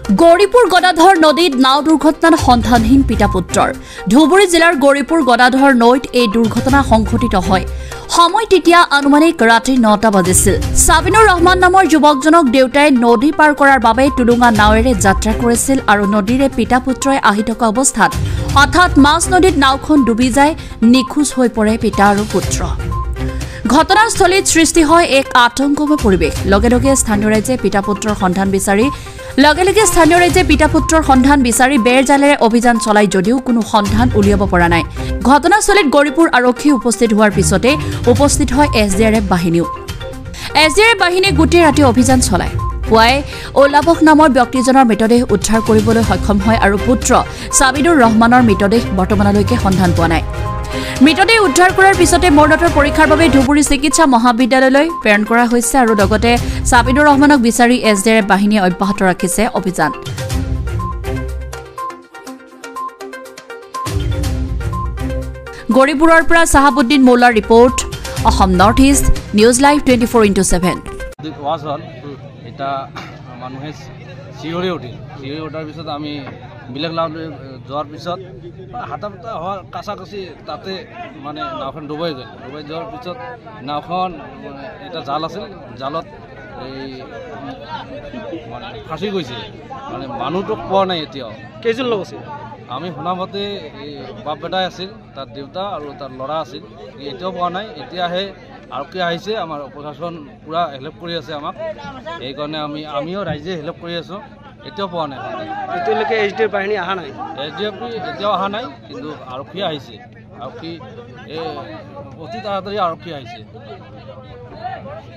গৌৰীপুৰ গদাধৰ নদীত নাও দুৰ্ঘটনাত সন্ধানহীন পিতা পুত্ৰৰ ধুবুৰী জিলাৰ গৌৰীপুৰ গদাধৰ নৈত এই দুৰ্ঘটনা সংঘটিত হয়। সময় তেতিয়া আনুমানিক ৰাতি ৯টা বাজিছিল। সাবিনুৰ ৰহমান নামৰ যুৱকজনক দেউতাই নদী পাৰ কৰাৰ বাবে টুলুঙা নাৱেৰে যাত্ৰা কৰিছিল আৰু নদীৰে পিতা পুত্ৰই আহি থকা অৱস্থাত হঠাৎ মাছ নদীত নাওখন ডুবি যায়। নিখোজ হৈ পৰে পিতা আৰু পুত্ৰ। ঘটনাস্থলীত সৃষ্টি হয় এক আতংকময় পৰিৱেশ। লগে লগে স্থানীয় ৰাইজে পিতা পুত্ৰৰ সন্ধান বিচাৰি বেৰ জালেৰে অভিযান চলাই যদিও কোনো সন্ধান উলিয়াব পৰা নাই। ঘটনাস্থলীত গৌৰীপুৰ আৰক্ষী উপস্থিত হোৱাৰ পিছতে উপস্থিত হয় SDRF বাহিনীও। SDRF বাহিনীয়ে গোটেই ৰাতি অভিযান চলায়। পুৱাই ওলাবক নামৰ ব্যক্তিজনৰ মৃতদেহ উদ্ধাৰ কৰিবলৈ সক্ষম হয় আৰু পুত্ৰ সাবিনুৰ ৰহমানৰ মৃতদেহ বৰ্তমানলৈকে সন্ধান পোৱা নাই। মৃতদেহ উদ্ধাৰ কৰাৰ পিছতে মৰণোত্তৰ পৰীক্ষাৰ বাবে ধুবুৰী চিকিৎসা মহাবিদ্যালয়লৈ প্ৰেৰণ কৰা হৈছে আৰু লগতে সাবিনুৰ ৰহমানক বিচাৰি SDRF বাহিনীয়ে অব্যাহত ৰাখিছে অভিযান। গৌৰীপুৰৰ পৰা চাহাবুদ্দিন মৌলাৰ report, Assam north east news live 24x7। এটা মানুহে চিঞৰি উঠাৰ পিছত আমি বিলাক যোৱাৰ পিছত হাতাপাতা হোৱাৰ কাছাকাছি তাতে মানে নাওখন ডুবাই যোৱাৰ পিছত নাওখন এটা জাল আছিল, জালত এই মানে ফাঁচি গৈছে। মানে মানুহটোক পোৱা নাই এতিয়াও। কেইজন লোক আছিল? আমি শুনামতে এই বাপ বেটাই আছিল, তাৰ দেউতা আৰু তাৰ ল'ৰা আছিল। এতিয়াও পোৱা নাই। এতিয়াহে আৰক্ষী আহিছে, আমাৰ প্ৰশাসন পূৰা হেল্প কৰি আছে আমাক। সেইকাৰণে আমিও ৰাইজে হেল্প কৰি আছোঁ। এতিয়াও পোৱা নাই। এতিয়ালৈকে SDRF বাহিনী অহা নাই? SDRF এতিয়াও অহা নাই, কিন্তু আৰক্ষী আহিছে। আৰক্ষী অতি তাড়াতাড়ি আৰক্ষী আহিছে।